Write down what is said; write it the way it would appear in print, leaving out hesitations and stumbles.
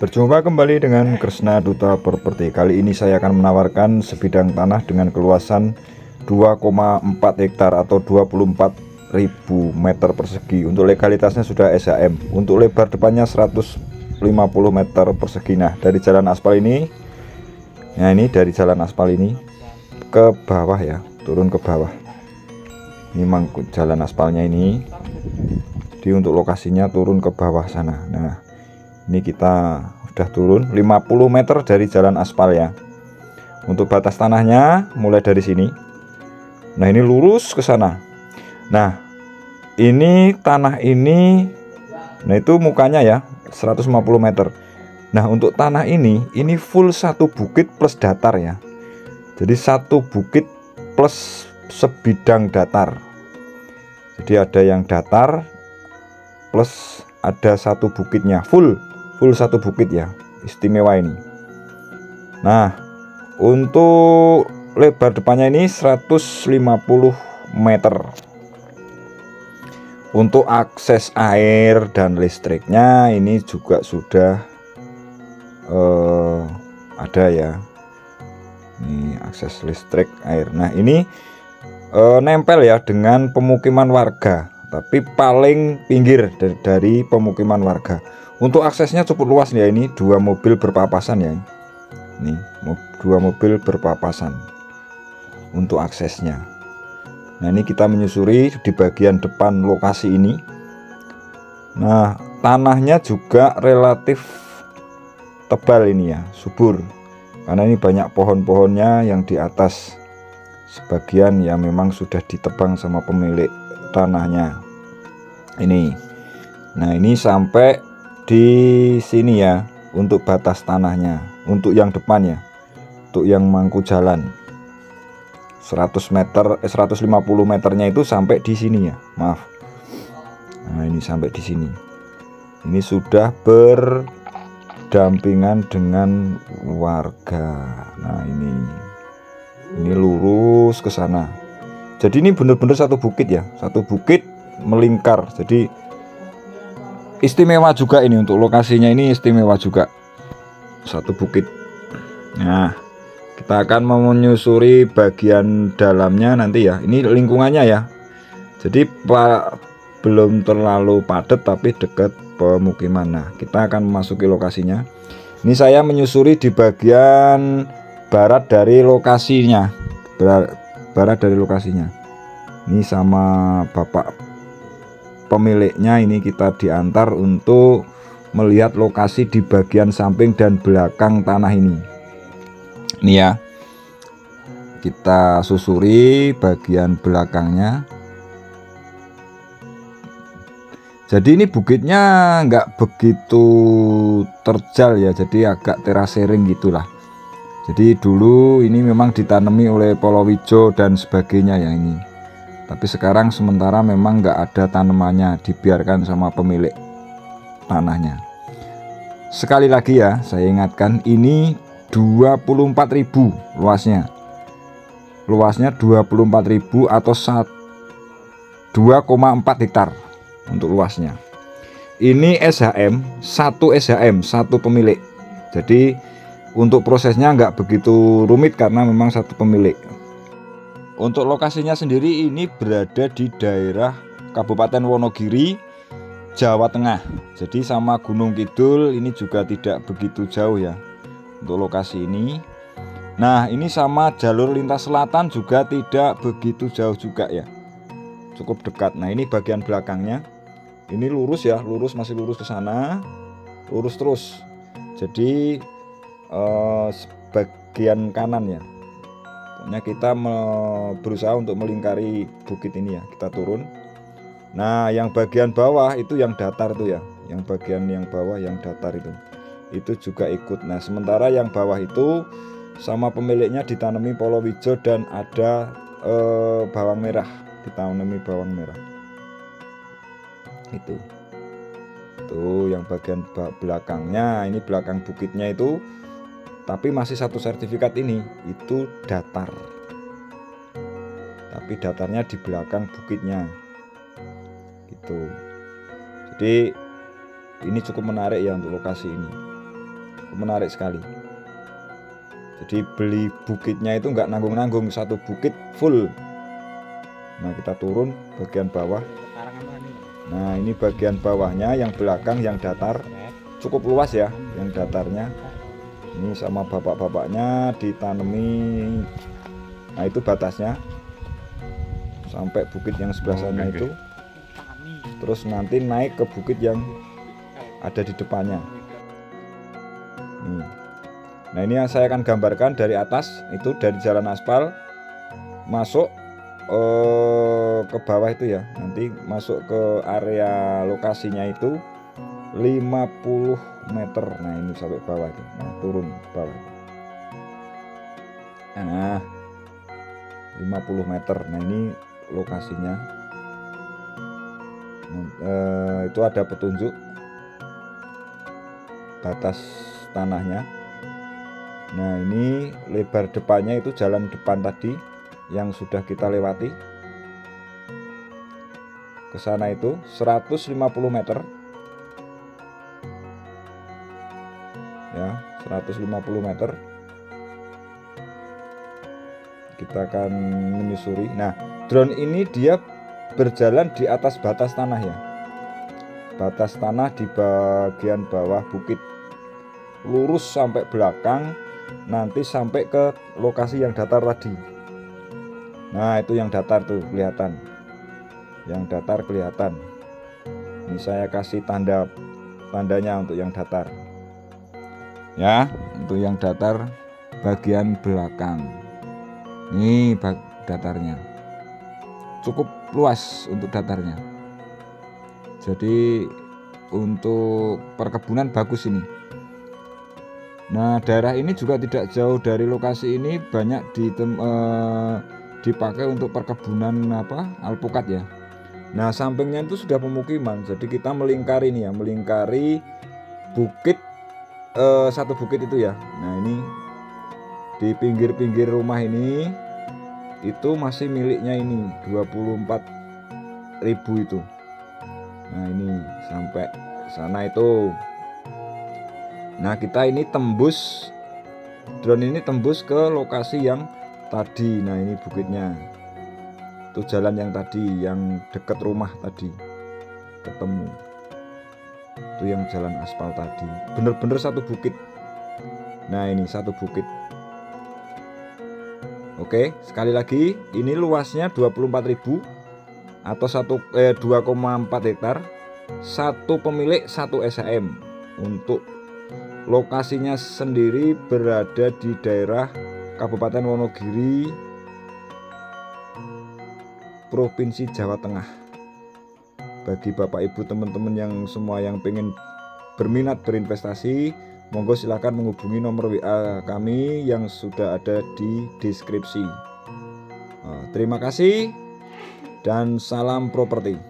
Berjumpa kembali dengan Kresna Duta Properti. Kali ini saya akan menawarkan sebidang tanah dengan keluasan 2,4 hektar atau 24.000 meter persegi. Untuk legalitasnya sudah SHM. Untuk lebar depannya 150 meter persegi. Nah, dari jalan aspal ini, nah ini dari jalan aspal ini ke bawah ya, turun ke bawah. Ini memang jalan aspalnya ini. Jadi untuk lokasinya turun ke bawah sana. Nah, ini kita sudah turun 50 meter dari jalan aspal ya. Untuk batas tanahnya mulai dari sini. Nah, ini lurus ke sana. Nah, ini tanah ini, nah itu mukanya ya 150 meter. Nah, untuk tanah ini full satu bukit plus datar ya. Jadi satu bukit plus sebidang datar. Jadi ada yang datar plus ada satu bukitnya full satu bukit ya, istimewa ini. Nah, untuk lebar depannya ini 150 meter. Untuk akses air dan listriknya ini juga sudah ada ya. Ini akses listrik air. Nah, ini nempel ya dengan pemukiman warga, tapi paling pinggir dari pemukiman warga. Untuk aksesnya cukup luas ya, ini dua mobil berpapasan ya. Ini dua mobil berpapasan untuk aksesnya. Nah, ini kita menyusuri di bagian depan lokasi ini. Nah, tanahnya juga relatif tebal ini ya, subur. Karena ini banyak pohon-pohonnya yang di atas. Sebagian ya memang sudah ditebang sama pemilik tanahnya. Ini. Nah, ini sampai di sini ya untuk batas tanahnya, untuk yang depannya, untuk yang mangku jalan 150 meternya itu sampai di sini ya, maaf. Nah, ini sampai di sini. Ini sudah berdampingan dengan warga. Nah, ini lurus ke sana. Jadi ini benar-benar satu bukit ya, satu bukit melingkar. Jadi istimewa juga ini, untuk lokasinya ini istimewa juga, satu bukit. Nah, kita akan menyusuri bagian dalamnya nanti ya. Ini lingkungannya ya, jadi belum terlalu padat tapi dekat pemukiman. Nah, kita akan memasuki lokasinya. Ini saya menyusuri di bagian barat dari lokasinya, barat dari lokasinya. Ini sama bapak pemiliknya, ini kita diantar untuk melihat lokasi di bagian samping dan belakang tanah ini. Ini ya, kita susuri bagian belakangnya. Jadi ini bukitnya nggak begitu terjal ya, jadi agak terasering gitulah. Jadi dulu ini memang ditanami oleh palawija dan sebagainya ya ini. Tapi sekarang sementara memang nggak ada tanamannya, dibiarkan sama pemilik tanahnya. Sekali lagi ya, saya ingatkan, ini 24.000 luasnya. Luasnya 24.000 atau 2,4 hektar untuk luasnya. Ini SHM, satu pemilik. Jadi untuk prosesnya nggak begitu rumit karena memang satu pemilik. Untuk lokasinya sendiri ini berada di daerah Kabupaten Wonogiri, Jawa Tengah. Jadi sama Gunung Kidul ini juga tidak begitu jauh ya untuk lokasi ini. Nah, ini sama jalur lintas selatan juga tidak begitu jauh juga ya, cukup dekat. Nah, ini bagian belakangnya. Ini lurus ya, lurus, masih lurus ke sana, lurus terus. Jadi bagian kanan ya. Pokoknya kita berusaha untuk melingkari bukit ini ya, kita turun. Nah, yang bagian bawah itu yang datar itu ya, yang bagian yang bawah yang datar itu juga ikut. Nah, sementara yang bawah itu sama pemiliknya ditanami palawija dan ada bawang merah, ditanami bawang merah. Itu yang bagian belakangnya, ini belakang bukitnya itu. Tapi masih satu sertifikat ini, itu datar. Tapi datarnya di belakang bukitnya. Gitu. Jadi ini cukup menarik ya untuk lokasi ini. menarik sekali. Jadi beli bukitnya itu nggak nanggung-nanggung, satu bukit full. Nah kita turun bagian bawah. Nah ini bagian bawahnya, yang belakang yang datar cukup luas ya, yang datarnya. Ini sama bapak-bapaknya ditanami. Nah itu batasnya sampai bukit yang sebelah sana itu. Terus nanti naik ke bukit yang ada di depannya. Nah ini yang saya akan gambarkan dari atas, itu dari jalan aspal masuk ke bawah itu ya, nanti masuk ke area lokasinya itu 50 meter. Nah ini sampai bawah itu, nah turun bawah. Nah 50 meter, nah ini lokasinya. Itu ada petunjuk batas tanahnya. Nah ini lebar depannya itu jalan depan tadi yang sudah kita lewati. Ke sana itu 150 meter ya, 150 meter kita akan menyusuri. Nah drone ini dia berjalan di atas batas tanah ya, batas tanah di bagian bawah bukit, lurus sampai belakang, nanti sampai ke lokasi yang datar tadi. Nah itu yang datar tuh kelihatan, yang datar kelihatan. Ini saya kasih tandanya untuk yang datar ya, untuk yang datar bagian belakang. Ini datarnya cukup luas untuk datarnya, jadi untuk perkebunan bagus ini. Nah daerah ini juga tidak jauh dari lokasi ini, banyak dipakai untuk perkebunan alpukat ya. Nah sampingnya itu sudah pemukiman, jadi kita melingkari nih ya, melingkari bukit, satu bukit itu ya. Nah ini di pinggir-pinggir rumah ini itu masih miliknya ini 24.000 itu. Nah ini sampai sana itu. Nah kita ini tembus, drone ini tembus ke lokasi yang tadi. Nah ini bukitnya, itu jalan yang tadi yang dekat rumah tadi ketemu, itu yang jalan aspal tadi, bener-bener satu bukit. Nah ini satu bukit. Oke, sekali lagi ini luasnya 24.000 atau 2,4 hektar, satu pemilik satu SHM. Untuk lokasinya sendiri berada di daerah Kabupaten Wonogiri, Provinsi Jawa Tengah. Bagi Bapak Ibu teman-teman yang semua yang pengen berminat berinvestasi, monggo silahkan menghubungi nomor WA kami yang sudah ada di deskripsi. Terima kasih dan salam properti.